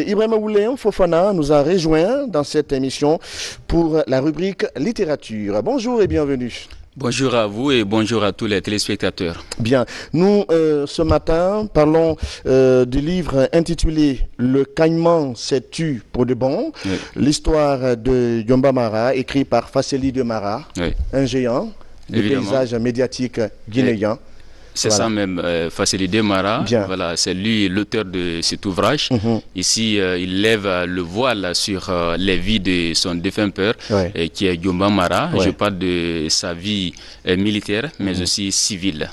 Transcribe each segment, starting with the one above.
Ibrahima Oulé Fofana nous a rejoint dans cette émission pour la rubrique littérature. Bonjour et bienvenue. Bonjour à vous et bonjour à tous les téléspectateurs. Bien, nous ce matin parlons du livre intitulé Le Caïman s'est tu pour de bon, oui. L'histoire de Yomba Mara, écrit par Fasseli de Mara, oui. Un géant du paysage médiatique guinéen. C'est voilà. Ça même, Fasseli de Mara, voilà, c'est lui l'auteur de cet ouvrage. Ici, il lève le voile sur les vies de son défunt père, qui est Yomba Mara. Je parle de sa vie militaire, mais aussi civile.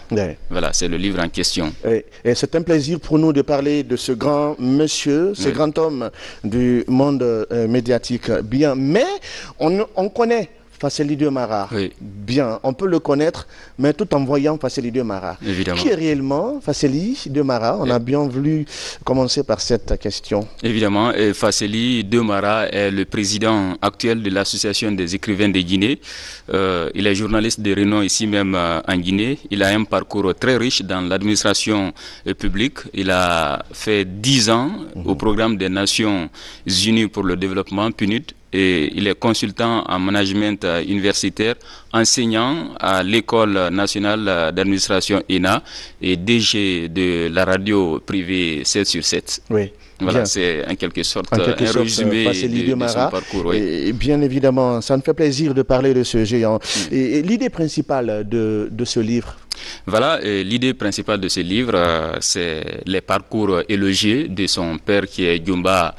Voilà, c'est le livre en question. Et c'est un plaisir pour nous de parler de ce grand monsieur, ce grand homme du monde médiatique. Bien, mais on connaît Fasseli de Mara, bien, on peut le connaître, mais tout en voyant Fasseli de Mara. Évidemment. Qui est réellement Fasseli de Mara? On a bien voulu commencer par cette question. Évidemment, Fasseli de Mara est le président actuel de l'Association des écrivains de Guinée. Il est journaliste de renom ici même en Guinée. Il a un parcours très riche dans l'administration publique. Il a fait 10 ans au programme des Nations Unies pour le développement, PNUD. Et il est consultant en management universitaire, enseignant à l'École nationale d'administration ENA et DG de la radio privée 7/7. Oui. Voilà, c'est en quelque sorte un résumé de son parcours. Oui. Et bien évidemment, ça me fait plaisir de parler de ce géant. Et l'idée principale de ce livre? Voilà, l'idée principale de ce livre, c'est les parcours élogieux de son père qui est Yomba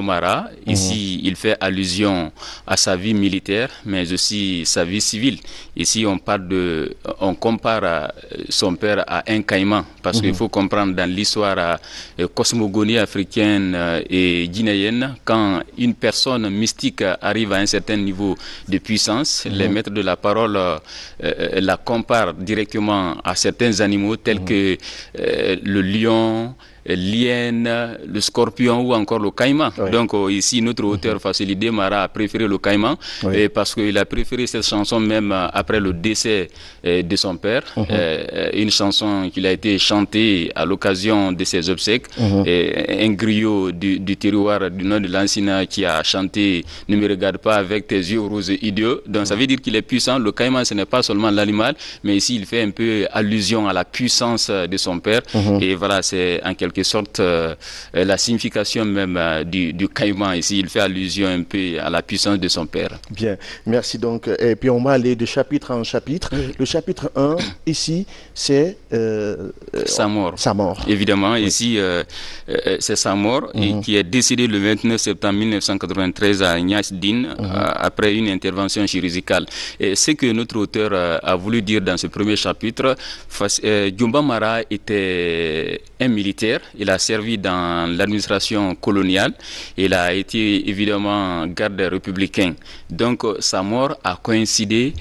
Mara. Ici, il fait allusion à sa vie militaire, mais aussi sa vie civile. Ici, on compare son père à un caïman, parce qu'il faut comprendre dans l'histoire cosmogonie africaine et guinéenne, quand une personne mystique arrive à un certain niveau de puissance, les maîtres de la parole la comparent directement à certains animaux tels que le lion, l'hyène, le scorpion ou encore le caïman. Donc ici, notre auteur Fasseli de Mara a préféré le caïman parce qu'il a préféré cette chanson même après le décès de son père. Une chanson qui a été chantée à l'occasion de ses obsèques. Un griot du terroir du nord de l'Ancina qui a chanté « Ne me regarde pas avec tes yeux roses idiots ». Donc ça veut dire qu'il est puissant. Le caïman, ce n'est pas seulement l'animal, mais ici, il fait un peu allusion à la puissance de son père. Et voilà, c'est en quelque sorte la signification même du caïman ici. Il fait allusion un peu à la puissance de son père. Bien, merci donc. Et puis on va aller de chapitre en chapitre. Le chapitre 1, ici, c'est sa mort. Sa mort. Évidemment, ici, c'est sa mort et qui est décédé le 29 septembre 1993 à Niasdine après une intervention chirurgicale. Et ce que notre auteur a voulu dire dans ce premier chapitre, Yomba Mara était un militaire. Il a servi dans l'administration coloniale. Il a été évidemment garde républicain. Donc sa mort a coïncidé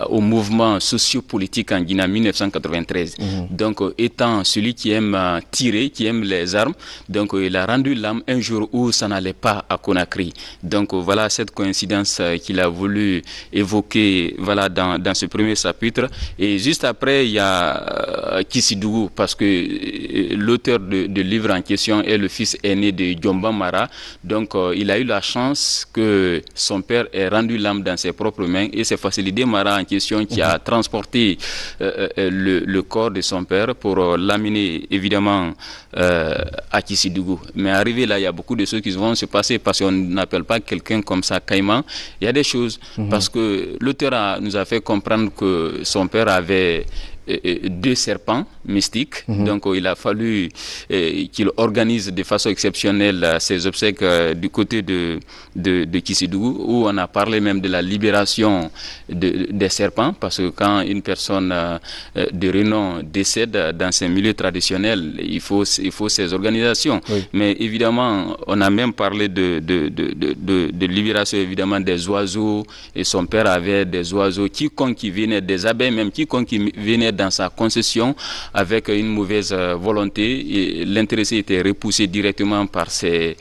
au mouvement sociopolitique en Guinée en 1993. Donc étant celui qui aime tirer, qui aime les armes, donc il a rendu l'âme un jour où ça n'allait pas à Conakry. Donc voilà cette coïncidence qu'il a voulu évoquer dans ce premier chapitre. Et juste après, il y a Kissidougou, parce que l'auteur de livre en question est le fils aîné de Yomba Mara. Donc il a eu la chance que son père ait rendu l'âme dans ses propres mains, et c'est Fasseli de Mara en question qui a transporté le corps de son père pour l'amener évidemment à Kissidougou. Mais arrivé là, il y a beaucoup de choses qui vont se passer parce qu'on n'appelle pas quelqu'un comme ça caïman. Il y a des choses parce que l'auteur nous a fait comprendre que son père avait 2 serpents mystiques. Donc il a fallu qu'il organise de façon exceptionnelle ses obsèques du côté de Kissidougou, où on a parlé même de la libération des serpents, parce que quand une personne de renom décède dans ces milieux traditionnels, il faut ces organisations. Mais évidemment, on a même parlé de libération évidemment des oiseaux, et son père avait des oiseaux, quiconque qui venait des abeilles, même quiconque qui venait dans sa concession avec une mauvaise volonté. L'intéressé était repoussé directement par ses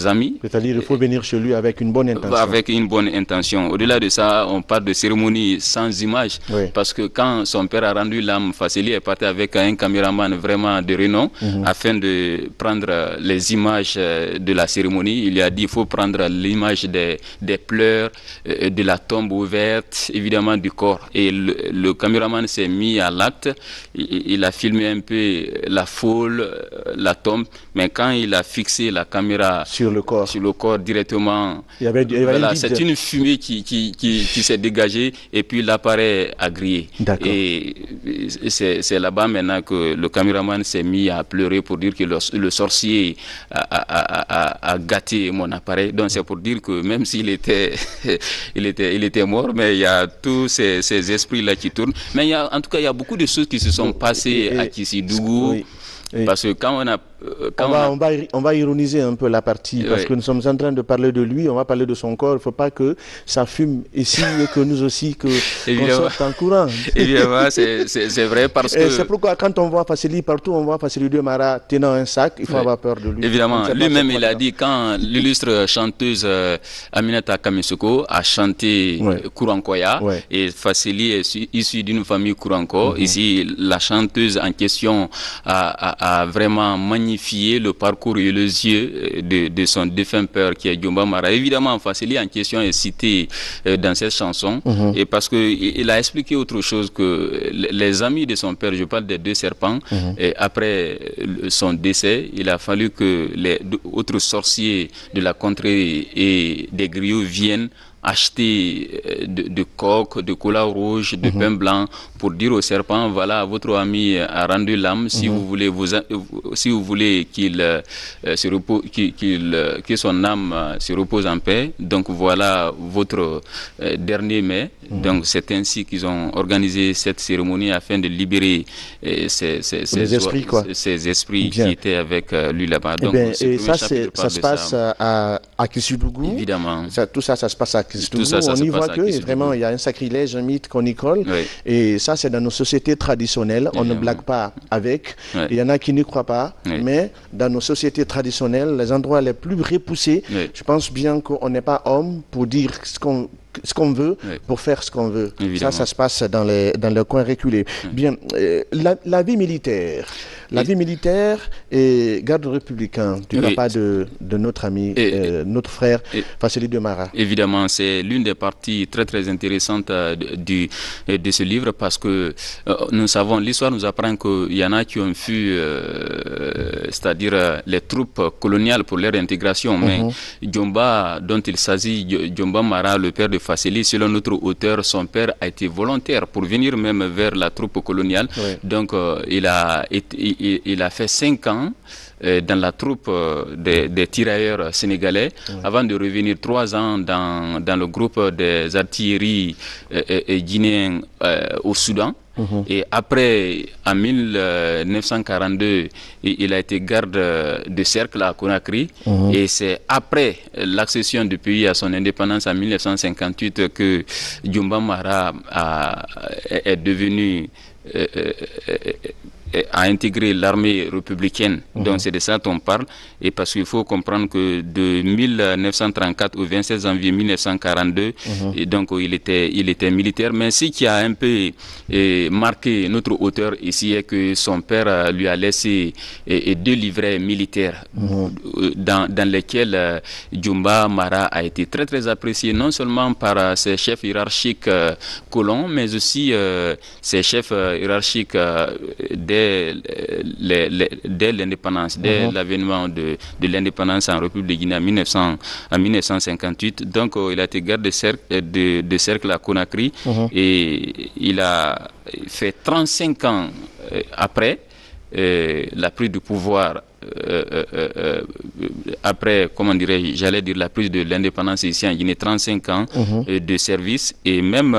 amis. C'est-à-dire qu'il faut venir chez lui avec une bonne intention. Avec une bonne intention. Au-delà de ça, on parle de cérémonie sans image, parce que quand son père a rendu l'âme, Fasseli est parti avec un caméraman vraiment de renom afin de prendre les images de la cérémonie. Il lui a dit qu'il faut prendre l'image des pleurs, de la tombe ouverte, évidemment du corps. Et le caméraman s'est mis à l'acte. Il a filmé un peu la foule, la tombe, mais quand il a fixé la caméra sur le corps directement, voilà, c'est une fumée qui s'est dégagée et puis l'appareil a grillé. Et c'est là-bas maintenant que le caméraman s'est mis à pleurer pour dire que le sorcier a gâté mon appareil. Donc c'est pour dire que même s'il était il était mort, mais il y a tous ces esprits-là qui tournent. Mais en tout cas, il y a beaucoup de choses qui se sont passées à Kissidougou. Parce que quand on va ironiser un peu la partie, parce que nous sommes en train de parler de lui, on va parler de son corps. Il ne faut pas que ça fume ici et que nous aussi, qu'on sorte en courant. Évidemment, c'est vrai, parce que... C'est pourquoi quand on voit Fasseli partout, on voit Fasseli de Mara tenant un sac, il faut avoir peur de lui. Évidemment, lui-même il a dit, quand l'illustre chanteuse Aminata Kamisoko a chanté Kourankoya, et Fasseli est issu d'une famille Kouranko, ici la chanteuse en question a vraiment magnifié le parcours et les yeux de son défunt père qui est Djomba Mara. Évidemment, Fasseli en question est cité dans cette chanson, et parce qu'il a expliqué autre chose, que les amis de son père, je parle des deux serpents, et après son décès, il a fallu que les autres sorciers de la contrée et des griots viennent acheter de coques, de cola rouge, de pain blanc, pour dire au serpent, voilà, votre ami a rendu l'âme, si vous voulez qu'il que son âme se repose en paix, donc voilà votre dernier mets. Donc c'est ainsi qu'ils ont organisé cette cérémonie afin de libérer ces esprits qui étaient avec lui là-bas. Donc et ça se passe à Kissidougou. Évidemment. Tout ça se passe à Kissidougou. On y voit que vraiment il y a un sacrilège, un mythe qu'on y colle. Et ça, c'est dans nos sociétés traditionnelles. On ne blague pas avec. Il y en a qui n'y croient pas. Mais dans nos sociétés traditionnelles, les endroits les plus repoussés, je pense bien qu'on n'est pas homme pour dire ce qu'on veut, pour faire ce qu'on veut. Évidemment. Ça se passe dans les coins reculés. Bien, la vie militaire. La vie militaire et garde républicain du papa de notre ami, notre frère Fasseli de Mara. Évidemment, c'est l'une des parties très très intéressantes de ce livre, parce que nous savons, l'histoire nous apprend qu'il y en a qui ont fui, c'est-à-dire les troupes coloniales pour leur intégration, mais Djomba, dont il s'agit, Djomba Mara, le père de Fasseli, selon notre auteur, son père a été volontaire pour venir même vers la troupe coloniale. Donc il a fait 5 ans dans la troupe des tirailleurs sénégalais, avant de revenir 3 ans dans le groupe des artilleries guinéens au Soudan. Et après, en 1942, il a été garde de cercle à Conakry. Et c'est après l'accession du pays à son indépendance en 1958 que Djomba Mara est devenu... a intégré l'armée républicaine. Donc c'est de ça dont on parle, et parce qu'il faut comprendre que de 1934 au 27 janvier 1942, et donc il était militaire. Mais ce qui a un peu marqué notre auteur ici est que son père lui a laissé 2 livrets militaires dans lesquels Djomba Mara a été très très apprécié, non seulement par ses chefs hiérarchiques colons, mais aussi ses chefs hiérarchiques dès l'indépendance, dès l'avènement de l'indépendance en République de Guinée en 1958. Donc il a été garde de cercle à Conakry, et il a fait 35 ans après la prise du pouvoir, après, comment dirais-je, j'allais dire la prise de l'indépendance ici en Guinée, 35 ans de service, et même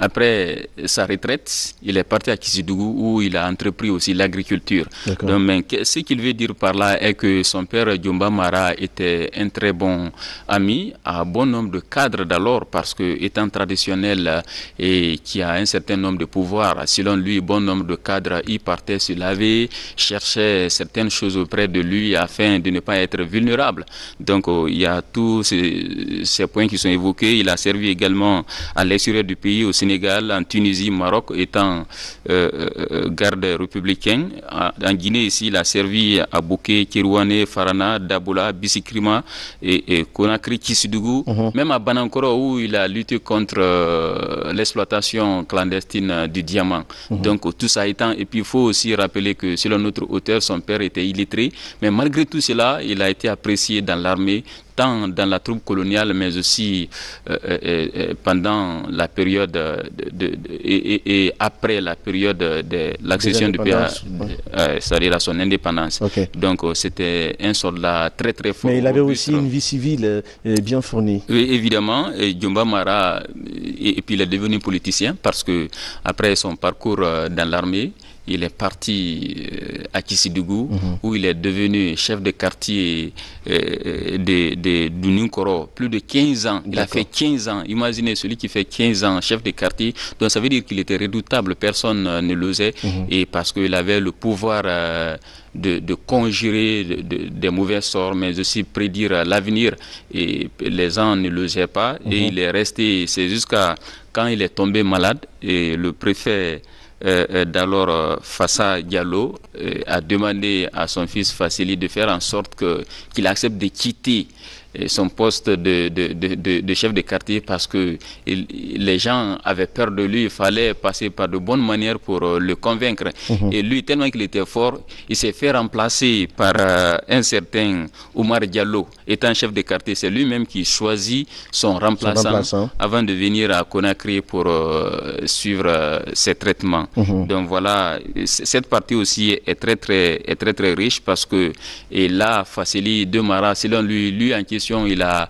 après sa retraite, il est parti à Kissidougou où il a entrepris aussi l'agriculture. Donc, mais ce qu'il veut dire par là est que son père Djomba Mara était un très bon ami à bon nombre de cadres d'alors parce que étant traditionnel et qui a un certain nombre de pouvoirs, selon lui, bon nombre de cadres y partaient se laver, cherchaient certaines choses auprès de lui afin de ne pas être vulnérable. Donc, il y a tous ces points qui sont évoqués. Il a servi également à l'extérieur du pays, au Sénégal, en Tunisie, Maroc, étant garde républicain. En Guinée, ici, il a servi à Bouké, Kirouane, Farana, Daboula, Bissikrima et Conakry, Kissidougou. Même à Banankoro, où il a lutté contre l'exploitation clandestine du diamant. Donc, tout ça étant... Et puis, il faut aussi rappeler que, selon notre auteur, son père était illettré. Mais malgré tout cela, il a été apprécié dans l'armée, tant dans la troupe coloniale, mais aussi pendant la période et après la période de l'accession du pays, c'est-à-dire à son indépendance. Donc c'était un soldat très très fort. Mais il avait aussi une vie civile bien fournie. Oui, évidemment. Djomba Mara, et puis il est devenu politicien parce que après son parcours dans l'armée, il est parti à Kissidougou, où il est devenu chef de quartier du Ninkoro, plus de 15 ans. Il a fait 15 ans. Imaginez celui qui fait 15 ans, chef de quartier. Donc ça veut dire qu'il était redoutable, personne ne l'osait. Et parce qu'il avait le pouvoir de conjurer des mauvais sorts, mais aussi prédire l'avenir. Et les gens ne l'osaient pas. Et il est resté, c'est jusqu'à quand il est tombé malade, et le préfet d'alors Fassa Diallo a demandé à son fils Fassili de faire en sorte qu'il accepte de quitter son poste de chef de quartier parce que les gens avaient peur de lui. Il fallait passer par de bonnes manières pour le convaincre. Et lui, tellement qu'il était fort, il s'est fait remplacer par un certain Oumar Diallo, étant chef de quartier. C'est lui-même qui choisit son remplaçant avant de venir à Conakry pour suivre ses traitements. Donc voilà, cette partie aussi est très riche parce que là, Fassili de Mara, selon lui en question, il a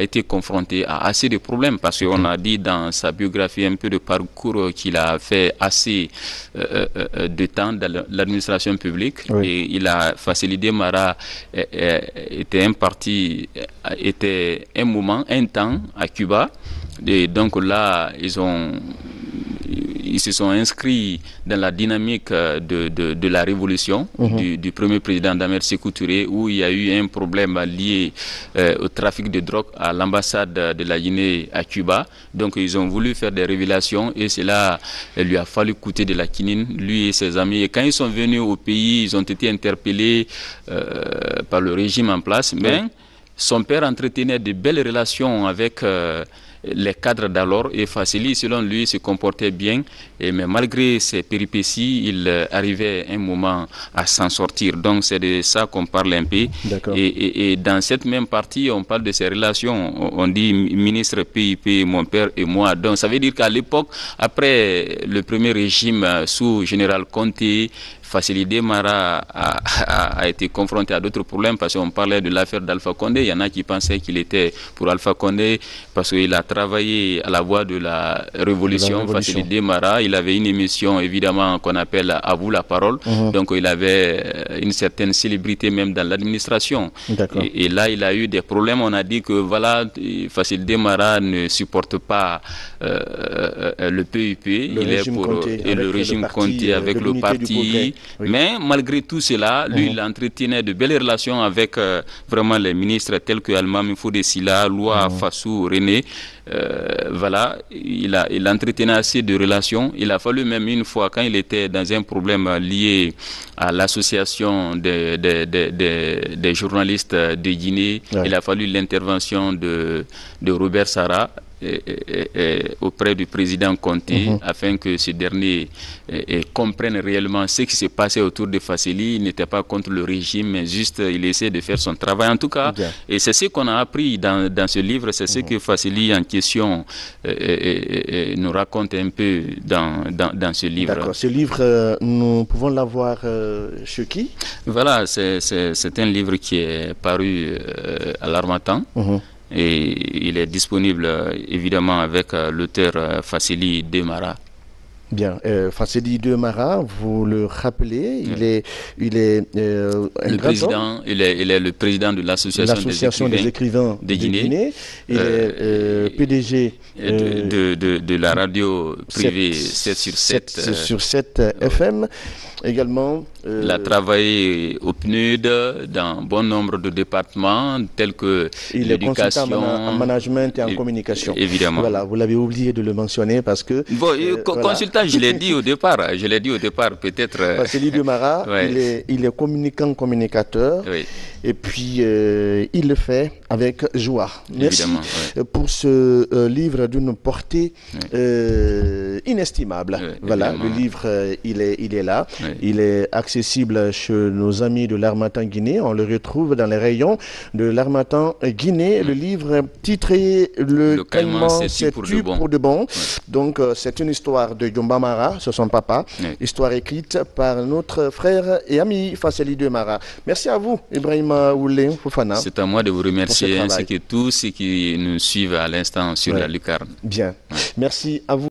été confronté à assez de problèmes parce qu'on a dit dans sa biographie un peu de parcours qu'il a fait assez de temps dans l'administration publique. Et il a facilité Mara était un temps à Cuba. Et donc là, ils se sont inscrits dans la dynamique de la révolution du premier président Damer Sékou Touré, où il y a eu un problème lié au trafic de drogue à l'ambassade de la Guinée à Cuba. Donc ils ont voulu faire des révélations et cela lui a fallu coûter de la quinine, lui et ses amis. Et quand ils sont venus au pays, ils ont été interpellés par le régime en place. Mais son père entretenait de belles relations avec les cadres d'alors et Fassili, selon lui, se comportait bien, mais malgré ses péripéties, il arrivait un moment à s'en sortir. Donc c'est de ça qu'on parle un peu. Et dans cette même partie, on parle de ses relations. On dit ministre PIP, mon père et moi. Donc ça veut dire qu'à l'époque, après le premier régime sous général Conté, Fassili Mara a été confronté à d'autres problèmes parce qu'on parlait de l'affaire d'Alpha Condé. Il y en a qui pensaient qu'il était pour Alpha Condé parce qu'il a travaillé à la voie de la révolution. Fassili Mara, il avait une émission évidemment qu'on appelle À vous la parole. Donc il avait une certaine célébrité même dans l'administration. Et là, il a eu des problèmes. On a dit que voilà, Fassili Mara ne supporte pas le PUP. Il est pour le régime Conté avec le parti. Mais malgré tout cela, lui, il entretenait de belles relations avec vraiment les ministres tels que Almami Fodé Sila, Loua Fassou, René. Voilà, il entretenait assez de relations. Il a fallu même une fois, quand il était dans un problème lié à l'association des journalistes de Guinée, il a fallu l'intervention de Robert Sarah auprès du président Conté afin que ce dernier comprenne réellement ce qui s'est passé autour de Fassili. Il n'était pas contre le régime, mais juste il essaie de faire son travail. En tout cas, et c'est ce qu'on a appris dans ce livre, c'est ce que Fassili en question nous raconte un peu dans ce livre. D'accord. Ce livre, nous pouvons l'avoir chez qui? Voilà, c'est un livre qui est paru à l'Harmattan. Et il est disponible évidemment avec l'auteur Fassili Demara. Bien, Fassili Demara, vous le rappelez, il est le président, il est le président de l'association des écrivains de Guinée. Il est PDG de la radio privée 7 sur 7 FM. Également, il a travaillé au PNUD dans bon nombre de départements tels que l'éducation, en management et en communication. Évidemment. Voilà, vous l'avez oublié de le mentionner parce que consultant, je l'ai dit au départ. Peut-être. Fassili Demara, il est communicateur. Oui. Et puis, il le fait avec joie. Merci pour ce livre d'une portée inestimable. Voilà, le livre, il est là. Oui. Il est accessible chez nos amis de l'Harmattan Guinée. On le retrouve dans les rayons de l'Harmattan Guinée. Le livre titré Le Caïman, c'est tu pour de bon. Donc, c'est une histoire de Yomba Mara, c'est son papa. Histoire écrite par notre frère et ami Fassili Demara. Merci à vous, Ibrahima Oulé Fofana. C'est à moi de vous remercier ainsi que tous ceux qui nous suivent à l'instant sur la lucarne. Bien. Merci à vous.